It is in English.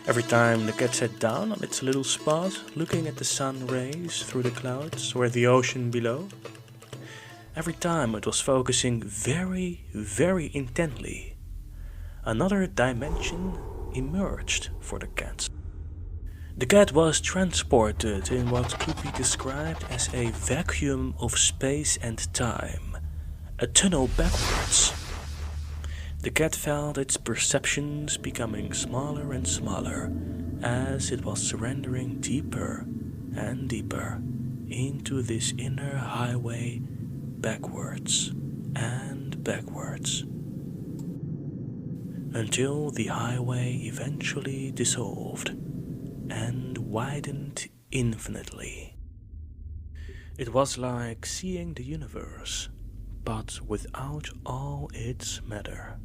Every time the cat sat down on its little spot, looking at the sun rays through the clouds or the ocean below, every time it was focusing very, very intently, another dimension emerged for the cat. The cat was transported in what could be described as a vacuum of space and time, a tunnel backwards. The cat felt its perceptions becoming smaller and smaller as it was surrendering deeper and deeper into this inner highway backwards and backwards, until the highway eventually dissolved and widened infinitely. It was like seeing the universe, but without all its matter.